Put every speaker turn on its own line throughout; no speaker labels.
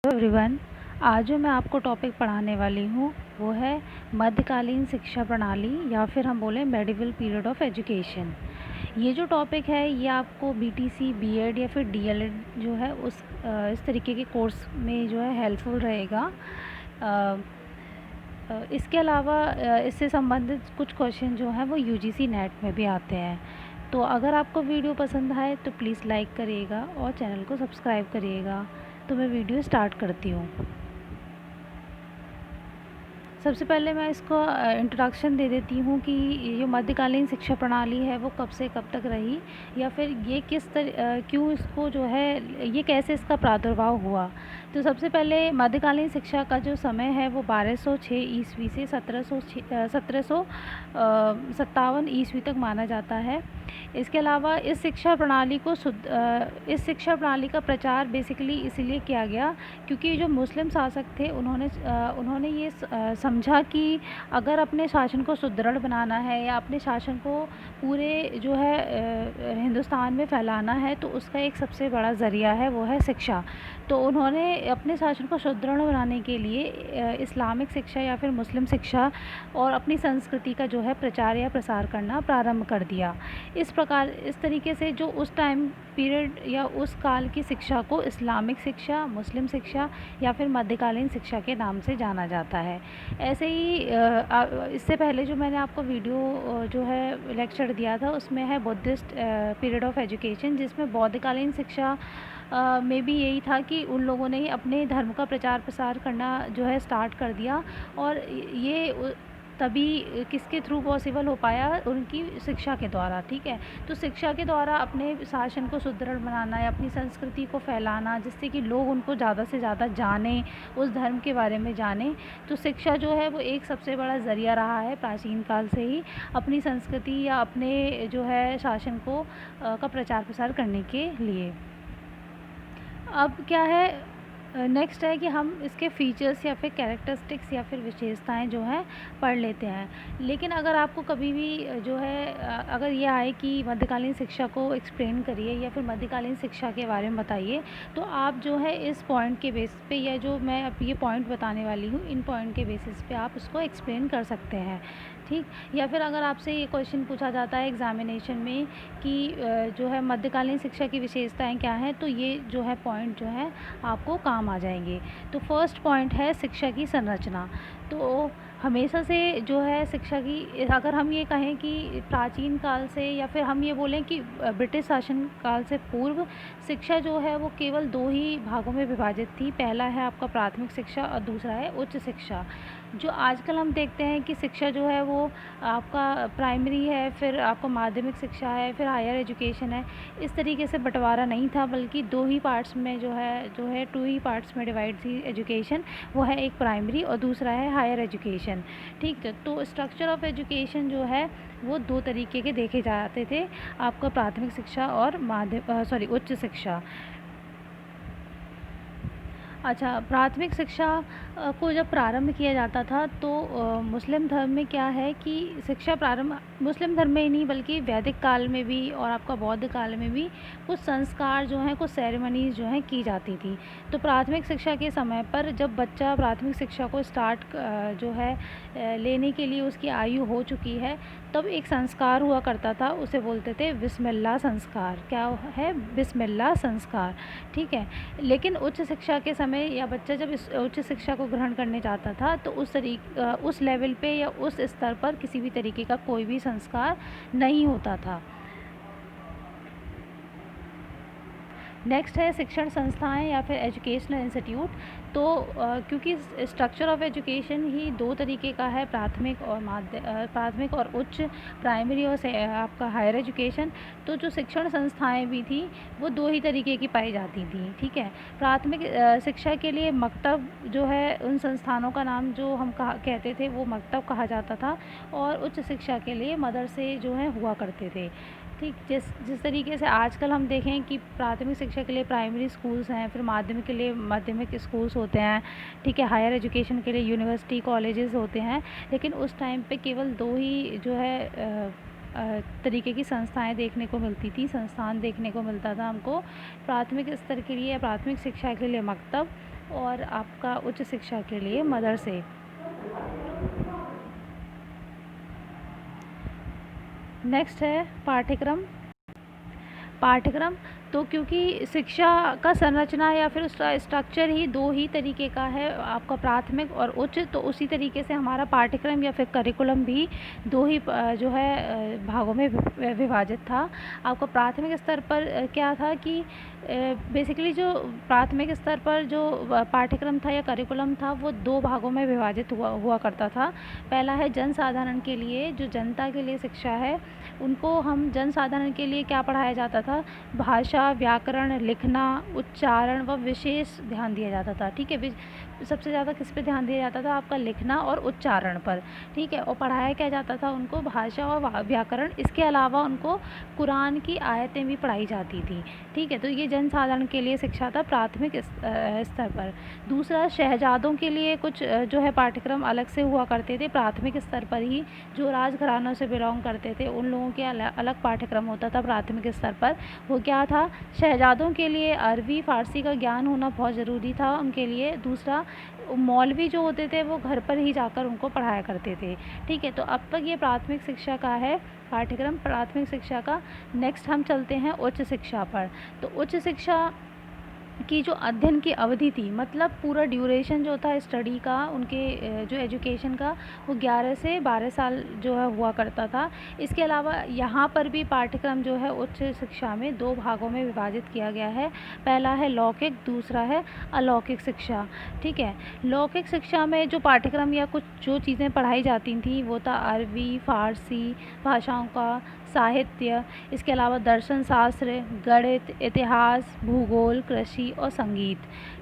Everyone, आज जो मैं आपको टॉपिक पढ़ाने वाली हूँ वो है मध्यकालीन शिक्षा प्रणाली या फिर हम बोलें मेडिवल पीरियड ऑफ एजुकेशन। ये जो टॉपिक है ये आपको बीटीसी, बीएड या फिर डीएलएड जो है इस तरीके के कोर्स में जो है हेल्पफुल रहेगा। इसके अलावा इससे संबंधित कुछ क्वेश्चन जो हैं वो यूजीसी नेट में भी आते हैं। तो अगर आपको वीडियो पसंद आए तो प्लीज़ लाइक करिएगा और चैनल को सब्सक्राइब करिएगा। तो मैं वीडियो स्टार्ट करती हूँ। सबसे पहले मैं इसको इंट्रोडक्शन दे देती हूँ कि ये मध्यकालीन शिक्षा प्रणाली है वो कब से कब तक रही, या फिर ये क्यों इसको जो है ये कैसे इसका प्रादुर्भाव हुआ। तो सबसे पहले मध्यकालीन शिक्षा का जो समय है वो 1206 ईस्वी से 1757 ईस्वी तक माना जाता है। इसके अलावा इस शिक्षा प्रणाली का प्रचार बेसिकली इसलिए किया गया क्योंकि जो मुस्लिम शासक थे उन्होंने ये समझा कि अगर अपने शासन को सुदृढ़ बनाना है या अपने शासन को पूरे जो है हिंदुस्तान में फैलाना है तो उसका एक सबसे बड़ा ज़रिया है वो है शिक्षा। तो उन्होंने अपने शासन को सुदृढ़ बनाने के लिए इस्लामिक शिक्षा या फिर मुस्लिम शिक्षा और अपनी संस्कृति का जो है प्रचार या प्रसार करना प्रारंभ कर दिया। इस तरीके से जो उस टाइम पीरियड या उस काल की शिक्षा को इस्लामिक शिक्षा, मुस्लिम शिक्षा या फिर मध्यकालीन शिक्षा के नाम से जाना जाता है। ऐसे ही इससे पहले जो मैंने आपको वीडियो जो है लेक्चर दिया था उसमें है बुद्धिस्ट पीरियड ऑफ एजुकेशन, जिसमें बौद्धकालीन शिक्षा में भी यही था कि उन लोगों ने अपने धर्म का प्रचार प्रसार करना जो है स्टार्ट कर दिया। और ये तभी किसके थ्रू पॉसिबल हो पाया, उनकी शिक्षा के द्वारा। ठीक है, तो शिक्षा के द्वारा अपने शासन को सुदृढ़ बनाना या अपनी संस्कृति को फैलाना जिससे कि लोग उनको ज़्यादा से ज़्यादा जानें, उस धर्म के बारे में जानें। तो शिक्षा जो है वो एक सबसे बड़ा ज़रिया रहा है प्राचीन काल से ही अपनी संस्कृति या अपने जो है शासन को का प्रचार प्रसार करने के लिए। अब क्या है, नेक्स्ट है कि हम इसके फ़ीचर्स या फिर कैरेक्टरिस्टिक्स या फिर विशेषताएं जो हैं पढ़ लेते हैं। लेकिन अगर आपको कभी भी जो है अगर ये आए कि मध्यकालीन शिक्षा को एक्सप्लेन करिए या फिर मध्यकालीन शिक्षा के बारे में बताइए, तो आप जो है इस पॉइंट के बेसिस पे या जो मैं अब ये पॉइंट बताने वाली हूँ इन पॉइंट के बेसिस पे आप उसको एक्सप्लेन कर सकते हैं। ठीक, या फिर अगर आपसे ये क्वेश्चन पूछा जाता है एग्ज़ामिनेशन में कि जो है मध्यकालीन शिक्षा की विशेषताएं क्या हैं, तो ये जो है पॉइंट जो है आपको काम आ जाएंगे। तो फर्स्ट पॉइंट है शिक्षा की संरचना। तो हमेशा से जो है शिक्षा की, अगर हम ये कहें कि प्राचीन काल से या फिर हम ये बोलें कि ब्रिटिश शासन काल से पूर्व शिक्षा जो है वो केवल दो ही भागों में विभाजित थी। पहला है आपका प्राथमिक शिक्षा और दूसरा है उच्च शिक्षा। जो आजकल हम देखते हैं कि शिक्षा जो है वो आपका प्राइमरी है, फिर आपका माध्यमिक शिक्षा है, फिर हायर एजुकेशन है। इस तरीके से बंटवारा नहीं था, बल्कि दो ही पार्ट्स में जो है टू ही पार्ट्स में डिवाइड थी एजुकेशन। वो है एक प्राइमरी और दूसरा है हायर एजुकेशन। ठीक है, तो स्ट्रक्चर ऑफ एजुकेशन जो है वो दो तरीके के देखे जाते थे, आपका प्राथमिक शिक्षा और उच्च शिक्षा। अच्छा, प्राथमिक शिक्षा को जब प्रारंभ किया जाता था तो मुस्लिम धर्म में क्या है कि शिक्षा प्रारंभ मुस्लिम धर्म में ही नहीं बल्कि वैदिक काल में भी और आपका बौद्ध काल में भी कुछ संस्कार जो हैं, कुछ सेरेमनीज़ जो हैं की जाती थी। तो प्राथमिक शिक्षा के समय पर जब बच्चा प्राथमिक शिक्षा को स्टार्ट जो है लेने के लिए उसकी आयु हो चुकी है, तब एक संस्कार हुआ करता था, उसे बोलते थे बिस्मिल्लाह संस्कार। क्या है? बिस्मिल्लाह संस्कार। ठीक है, लेकिन उच्च शिक्षा के समय या बच्चा जब इस उच्च शिक्षा को ग्रहण करने जाता था तो उस लेवल पे या उस स्तर पर किसी भी तरीके का कोई भी संस्कार नहीं होता था। नेक्स्ट है शिक्षण संस्थाएं या फिर एजुकेशनल इंस्टीट्यूट। तो क्योंकि स्ट्रक्चर ऑफ एजुकेशन ही दो तरीके का है, प्राथमिक और उच्च, प्राइमरी और आपका हायर एजुकेशन। तो जो शिक्षण संस्थाएं भी थी वो दो ही तरीके की पाई जाती थी। ठीक है, प्राथमिक शिक्षा के लिए मकतब जो है उन संस्थानों का नाम जो हम कहते थे वो मकतब कहा जाता था, और उच्च शिक्षा के लिए मदरसे जो हैं हुआ करते थे। ठीक, जिस तरीके से आजकल हम देखें कि प्राथमिक शिक्षा के लिए प्राइमरी स्कूल्स हैं, फिर माध्यमिक के लिए माध्यमिक स्कूल्स होते हैं। ठीक है, हायर एजुकेशन के लिए यूनिवर्सिटी कॉलेजेस होते हैं। लेकिन उस टाइम पे केवल दो ही जो है तरीके की संस्थाएं देखने को मिलती थी, संस्थान देखने को मिलता था हमको। प्राथमिक स्तर के लिए, प्राथमिक शिक्षा के लिए मकतब, और आपका उच्च शिक्षा के लिए मदरसे। नेक्स्ट है पाठ्यक्रम। पाठ्यक्रम तो क्योंकि शिक्षा का संरचना या फिर उसका स्ट्रक्चर ही दो ही तरीके का है, आपका प्राथमिक और उच्च, तो उसी तरीके से हमारा पाठ्यक्रम या फिर करिकुलम भी दो ही जो है भागों में विभाजित था। आपका प्राथमिक स्तर पर क्या था कि बेसिकली जो प्राथमिक स्तर पर जो पाठ्यक्रम था या करिकुलम था वो दो भागों में विभाजित हुआ करता था। पहला है जनसाधारण के लिए, जो जनता के लिए शिक्षा है, उनको हम जनसाधारण के लिए क्या पढ़ाया जाता था, भाषा, व्याकरण, लिखना, उच्चारण व विशेष ध्यान दिया जाता था। ठीक है, सबसे ज़्यादा किस पे ध्यान दिया जाता था, आपका लिखना और उच्चारण पर। ठीक है, और पढ़ाया क्या जाता था उनको, भाषा और व्याकरण। इसके अलावा उनको कुरान की आयतें भी पढ़ाई जाती थी। ठीक है, तो ये जनसाधारण के लिए शिक्षा था प्राथमिक स्तर पर। दूसरा, शहजादों के लिए कुछ जो है पाठ्यक्रम अलग से हुआ करते थे प्राथमिक स्तर पर ही। जो राजघरानों से बिलोंग करते थे उन लोगों के अलग पाठ्यक्रम होता था प्राथमिक स्तर पर। वो क्या था, शहजादों के लिए अरबी फ़ारसी का ज्ञान होना बहुत ज़रूरी था उनके लिए। दूसरा, मौलवी जो होते थे वो घर पर ही जाकर उनको पढ़ाया करते थे। ठीक है, तो अब तक ये प्राथमिक शिक्षा का है पाठ्यक्रम, प्राथमिक शिक्षा का। नेक्स्ट हम चलते हैं उच्च शिक्षा पर। तो उच्च शिक्षा की जो अध्ययन की अवधि थी, मतलब पूरा ड्यूरेशन जो था स्टडी का, उनके जो एजुकेशन का, वो 11 से 12 साल जो है हुआ करता था। इसके अलावा यहाँ पर भी पाठ्यक्रम जो है उच्च शिक्षा में दो भागों में विभाजित किया गया है। पहला है लौकिक, दूसरा है अलौकिक शिक्षा। ठीक है, लौकिक शिक्षा में जो पाठ्यक्रम या कुछ जो चीज़ें पढ़ाई जाती थी वो था अरबी, फ़ारसी भाषाओं का, साहित्य, इसके अलावा दर्शन शास्त्र, गणित, इतिहास, भूगोल, कृषि और संगीत।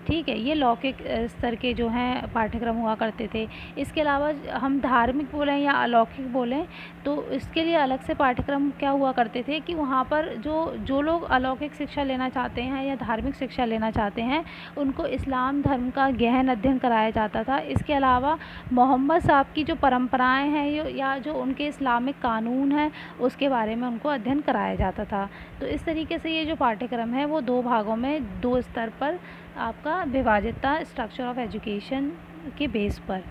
ठीक है, ये लौकिक स्तर के जो हैं पाठ्यक्रम हुआ करते थे। इसके अलावा हम धार्मिक बोलें या अलौकिक बोलें तो इसके लिए अलग से पाठ्यक्रम क्या हुआ करते थे कि वहाँ पर जो लोग अलौकिक शिक्षा लेना चाहते हैं या धार्मिक शिक्षा लेना चाहते हैं उनको इस्लाम धर्म का गहन अध्ययन कराया जाता था। इसके अलावा मोहम्मद साहब की जो परंपराएं हैं या जो उनके इस्लामिक कानून हैं उसके बारे में उनको अध्ययन कराया जाता था। तो इस तरीके से ये जो पाठ्यक्रम है वो दो भागों में, दो स्तर पर आपका विभाजित था स्ट्रक्चर ऑफ एजुकेशन के बेस पर।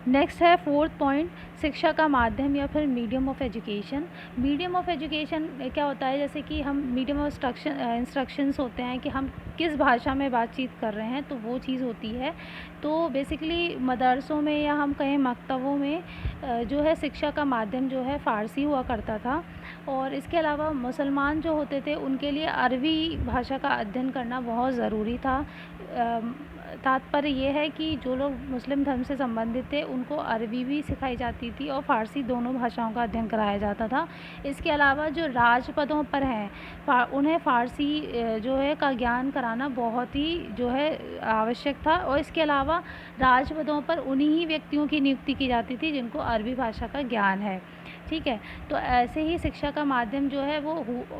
नेक्स्ट है फोर्थ पॉइंट, शिक्षा का माध्यम या फिर medium of education. Medium of education क्या होता है, जैसे कि हम मीडियम ऑफ इंस्ट्रक्शंस होते हैं कि हम किस भाषा में बातचीत कर रहे हैं, तो वो चीज़ होती है। तो बेसिकली मदरसों में या हम कहें मकतबों में जो है शिक्षा का माध्यम जो है फ़ारसी हुआ करता था। और इसके अलावा मुसलमान जो होते थे उनके लिए अरबी भाषा का अध्ययन करना बहुत ज़रूरी था। तात्पर्य ये है कि जो लोग मुस्लिम धर्म से संबंधित थे उनको अरबी भी सिखाई जाती थी और फ़ारसी, दोनों भाषाओं का अध्ययन कराया जाता था। इसके अलावा जो राजपदों पर हैं उन्हें फ़ारसी जो है का ज्ञान कराना बहुत ही जो है आवश्यक था। और इसके अलावा राजपदों पर उन्हीं ही व्यक्तियों की नियुक्ति की जाती थी जिनको अरबी भाषा का ज्ञान है। ठीक है, तो ऐसे ही शिक्षा का माध्यम जो है वो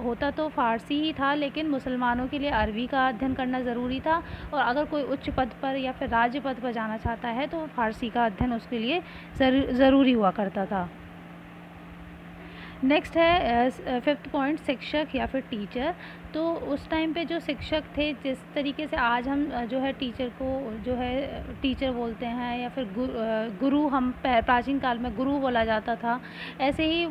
होता तो फ़ारसी ही था, लेकिन मुसलमानों के लिए अरबी का अध्ययन करना ज़रूरी था। और अगर कोई उच्च पद पर या फिर राज्य पद पर जाना चाहता है तो फ़ारसी का अध्ययन उसके लिए ज़रूरी हुआ करता था। नेक्स्ट है फिफ्थ पॉइंट, शिक्षक या फिर टीचर। तो उस टाइम पे जो शिक्षक थे, जिस तरीके से आज हम जो है टीचर को जो है टीचर बोलते हैं या फिर गुरु, हम प्राचीन काल में गुरु बोला जाता था, ऐसे ही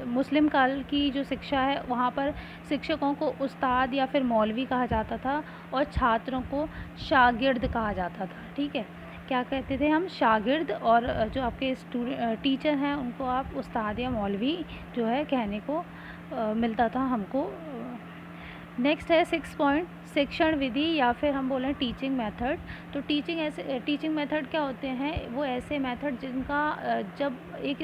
मुस्लिम काल की जो शिक्षा है वहाँ पर शिक्षकों को उस्ताद या फिर मौलवी कहा जाता था और छात्रों को शागिर्द कहा जाता था। ठीक है, क्या कहते थे हम, शागिर्द, और जो आपके टीचर हैं उनको आप उस्ताद या मौलवी जो है कहने को मिलता था हमको। नेक्स्ट है सिक्स पॉइंट, शिक्षण विधि या फिर हम बोलें टीचिंग मेथड। तो टीचिंग मेथड क्या होते हैं, वो ऐसे मेथड जिनका जब एक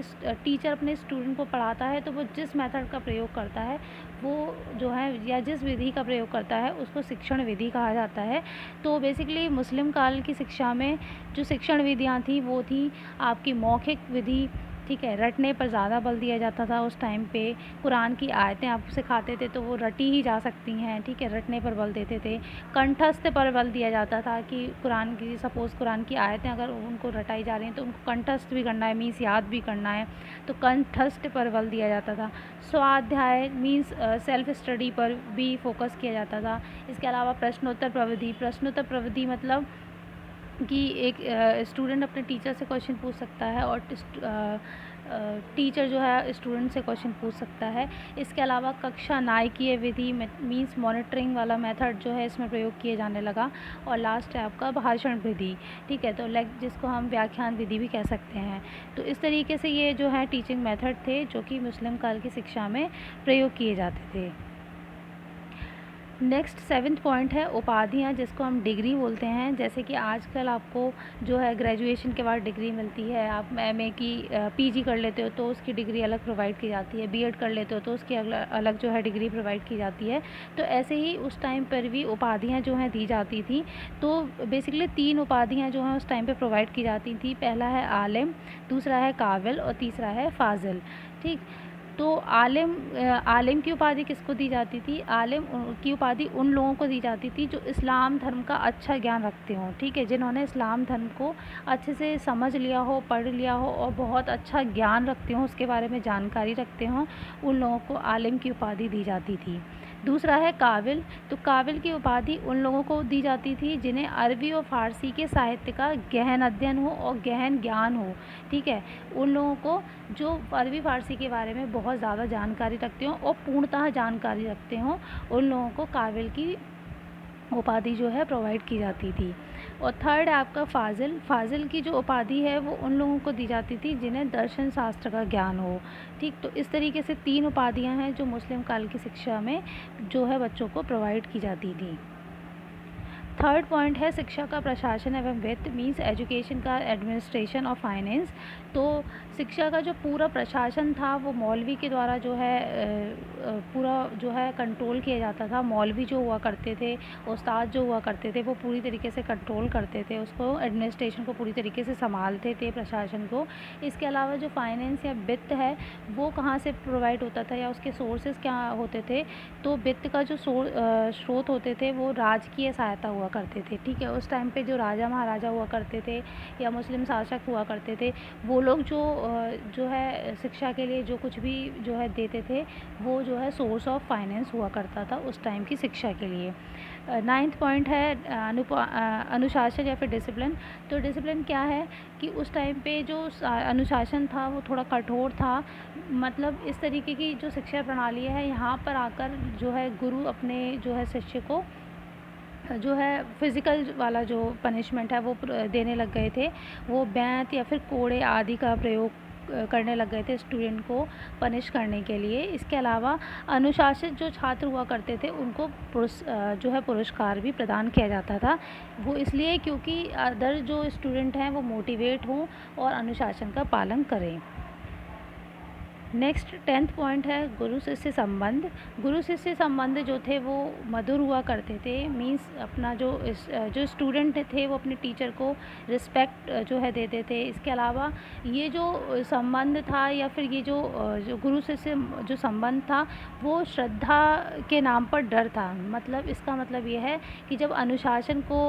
टीचर अपने स्टूडेंट को पढ़ाता है तो वो जिस मेथड का प्रयोग करता है वो जो है या जिस विधि का प्रयोग करता है उसको शिक्षण विधि कहा जाता है। तो बेसिकली मुस्लिम काल की शिक्षा में जो शिक्षण विधियाँ थी वो थी आपकी मौखिक विधि, ठीक है, रटने पर ज़्यादा बल दिया जाता था उस टाइम पे। कुरान की आयतें आप सिखाते थे तो वो रटी ही जा सकती हैं, ठीक है, रटने पर बल देते थे। कंठस्थ पर बल दिया जाता था कि कुरान की, सपोज़ कुरान की आयतें अगर उनको रटाई जा रही हैं तो उनको कंठस्थ भी करना है, मीन्स याद भी करना है, तो कंठस्थ पर बल दिया जाता था। स्वाध्याय मीन्स सेल्फ स्टडी पर भी फोकस किया जाता था। इसके अलावा प्रश्नोत्तर प्रविधि मतलब कि एक स्टूडेंट अपने टीचर से क्वेश्चन पूछ सकता है और टीचर जो है स्टूडेंट से क्वेश्चन पूछ सकता है। इसके अलावा कक्षा नायकीय विधि मीन्स मॉनिटरिंग वाला मेथड जो है इसमें प्रयोग किए जाने लगा। और लास्ट है आपका भाषण विधि, ठीक है, तो जिसको हम व्याख्यान विधि भी कह सकते हैं। तो इस तरीके से ये जो है टीचिंग मेथड थे जो कि मुस्लिम काल की शिक्षा में प्रयोग किए जाते थे। नेक्स्ट 7th पॉइंट है उपाधियाँ, जिसको हम डिग्री बोलते हैं। जैसे कि आजकल आपको जो है ग्रेजुएशन के बाद डिग्री मिलती है, आप एमए की पीजी कर लेते हो तो उसकी डिग्री अलग प्रोवाइड की जाती है, बीएड कर लेते हो तो उसकी अलग जो है डिग्री प्रोवाइड की जाती है। तो ऐसे ही उस टाइम पर भी उपाधियाँ जो हैं दी जाती थी। तो बेसिकली 3 उपाधियाँ जो हैं उस टाइम पर प्रोवाइड की जाती थी। पहला है आलिम, दूसरा है काबिल और तीसरा है फाजिल, ठीक। तो आलिम की उपाधि किसको दी जाती थी? आलिम की उपाधि उन लोगों को दी जाती थी जो इस्लाम धर्म का अच्छा ज्ञान रखते हों, ठीक है, जिन्होंने इस्लाम धर्म को अच्छे से समझ लिया हो, पढ़ लिया हो और बहुत अच्छा ज्ञान रखते हों, उसके बारे में जानकारी रखते हों, उन लोगों को आलिम की उपाधि दी जाती थी। दूसरा है काबिल, तो काबिल की उपाधि उन लोगों को दी जाती थी जिन्हें अरबी और फ़ारसी के साहित्य का गहन अध्ययन हो और गहन ज्ञान हो, ठीक है, उन लोगों को जो अरबी फ़ारसी के बारे में बहुत ज़्यादा जानकारी रखते हों और पूर्णतः जानकारी रखते हों, उन लोगों को काबिल की उपाधि जो है प्रोवाइड की जाती थी। और थर्ड है आपका फाजिल। फाजिल की जो उपाधि है वो उन लोगों को दी जाती थी जिन्हें दर्शन शास्त्र का ज्ञान हो, ठीक। तो इस तरीके से 3 उपाधियां हैं जो मुस्लिम काल की शिक्षा में जो है बच्चों को प्रोवाइड की जाती थी। थर्ड पॉइंट है शिक्षा का प्रशासन एवं वित्त, मीन्स एजुकेशन का एडमिनिस्ट्रेशन और फाइनेंस। तो शिक्षा का जो पूरा प्रशासन था वो मौलवी के द्वारा जो है पूरा जो है कंट्रोल किया जाता था। मौलवी जो हुआ करते थे, उस्ताद जो हुआ करते थे, वो पूरी तरीके से कंट्रोल करते थे उसको, एडमिनिस्ट्रेशन को पूरी तरीके से संभालते थे, प्रशासन को। इसके अलावा जो फाइनेंस या वित्त है वो कहाँ से प्रोवाइड होता था या उसके सोर्सेज क्या होते थे? तो वित्त का जो स्रोत होते थे वो राजकीय सहायता हुआ करते थे, ठीक है। उस टाइम पे जो राजा महाराजा हुआ करते थे या मुस्लिम शासक हुआ करते थे, वो लोग जो है शिक्षा के लिए जो कुछ भी जो है देते थे वो जो है सोर्स ऑफ फाइनेंस हुआ करता था उस टाइम की शिक्षा के लिए। 9th पॉइंट है अनुशासन या फिर डिसिप्लिन। तो डिसिप्लिन क्या है कि उस टाइम पे जो अनुशासन था वो थोड़ा कठोर था। मतलब इस तरीके की जो शिक्षा प्रणाली है, यहाँ पर आकर जो है गुरु अपने जो है शिष्य को जो है फिज़िकल वाला जो पनिशमेंट है वो देने लग गए थे। वो बैंत या फिर कोड़े आदि का प्रयोग करने लग गए थे स्टूडेंट को पनिश करने के लिए। इसके अलावा अनुशासित जो छात्र हुआ करते थे उनको जो है पुरस्कार भी प्रदान किया जाता था। वो इसलिए क्योंकि अदर जो स्टूडेंट हैं वो मोटिवेट हों और अनुशासन का पालन करें। नेक्स्ट 10th पॉइंट है गुरु शिष्य संबंध। गुरु शिष्य संबंध जो थे वो मधुर हुआ करते थे, मीन्स अपना जो स्टूडेंट थे वो अपने टीचर को रिस्पेक्ट जो है देते थे। इसके अलावा ये जो संबंध था या फिर ये जो गुरु शिष्य जो संबंध था वो श्रद्धा के नाम पर डर था। मतलब इसका मतलब ये है कि जब अनुशासन को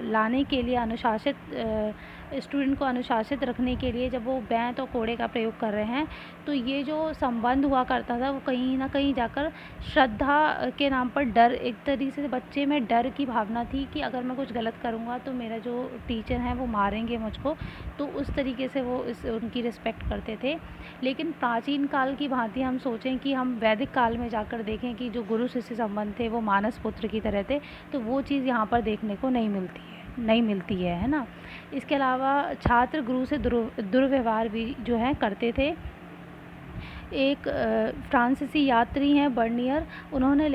लाने के लिए स्टूडेंट को अनुशासित रखने के लिए जब वो बैंत और कोड़े का प्रयोग कर रहे हैं, तो ये जो संबंध हुआ करता था वो कहीं ना कहीं जाकर श्रद्धा के नाम पर डर, एक तरीके से बच्चे में डर की भावना थी कि अगर मैं कुछ गलत करूँगा तो मेरा जो टीचर हैं वो मारेंगे मुझको। तो उस तरीके से वो उनकी रिस्पेक्ट करते थे। लेकिन प्राचीन काल की भांति हम सोचें कि हम वैदिक काल में जाकर देखें कि जो गुरु शिष्य संबंध थे वो मानस पुत्र की तरह थे, तो वो चीज़ यहाँ पर देखने को नहीं मिलती है ना। इसके अलावा छात्र गुरु से दुर्व्यवहार भी जो है करते थे। एक फ्रांसीसी यात्री हैं बर्नियर, उन्होंने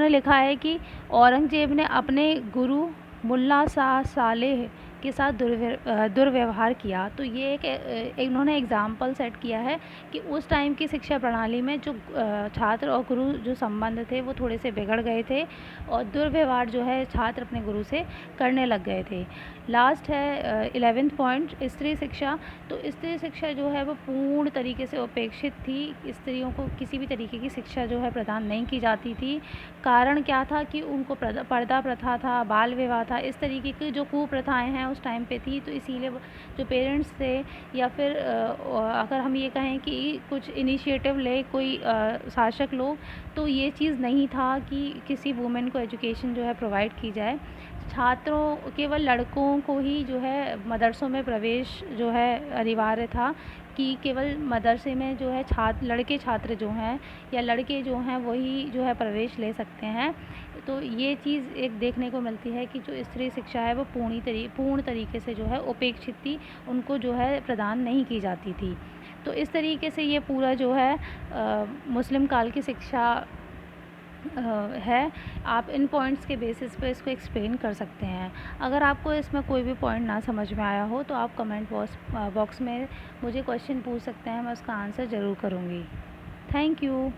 लिखा है कि औरंगजेब ने अपने गुरु मुल्ला शाह सालेह के साथ दुर्व्यवहार किया। तो ये इन्होंने एग्ज़ाम्पल सेट किया है कि उस टाइम की शिक्षा प्रणाली में जो छात्र और गुरु जो संबंध थे वो थोड़े से बिगड़ गए थे और दुर्व्यवहार जो है छात्र अपने गुरु से करने लग गए थे। लास्ट है 11th पॉइंट, स्त्री शिक्षा। तो स्त्री शिक्षा जो है वो पूर्ण तरीके से उपेक्षित थी। स्त्रियों को किसी भी तरीके की शिक्षा जो है प्रदान नहीं की जाती थी। कारण क्या था कि उनको पर्दा प्रथा था, बाल विवाह था, इस तरीके की जो कुप्रथाएं हैं उस टाइम पे थी। तो इसीलिए जो पेरेंट्स थे या फिर अगर हम ये कहें कि कुछ इनिशिएटिव ले कोई शासक लोग, तो ये चीज़ नहीं था कि किसी वुमेन को एजुकेशन जो है प्रोवाइड की जाए। छात्रों केवल लड़कों को ही जो है मदरसों में प्रवेश जो है अनिवार्य था कि केवल मदरसे में जो है लड़के छात्र जो हैं या लड़के जो हैं वही जो है प्रवेश ले सकते हैं। तो ये चीज़ एक देखने को मिलती है कि जो स्त्री शिक्षा है वो पूर्ण तरीके से जो है उपेक्षित थी, उनको जो है प्रदान नहीं की जाती थी। तो इस तरीके से ये पूरा जो है मुस्लिम काल की शिक्षा है। आप इन पॉइंट्स के बेसिस पे इसको एक्सप्लेन कर सकते हैं। अगर आपको इसमें कोई भी पॉइंट ना समझ में आया हो तो आप कमेंट बॉक्स में मुझे क्वेश्चन पूछ सकते हैं, मैं उसका आंसर ज़रूर करूँगी। Thank you.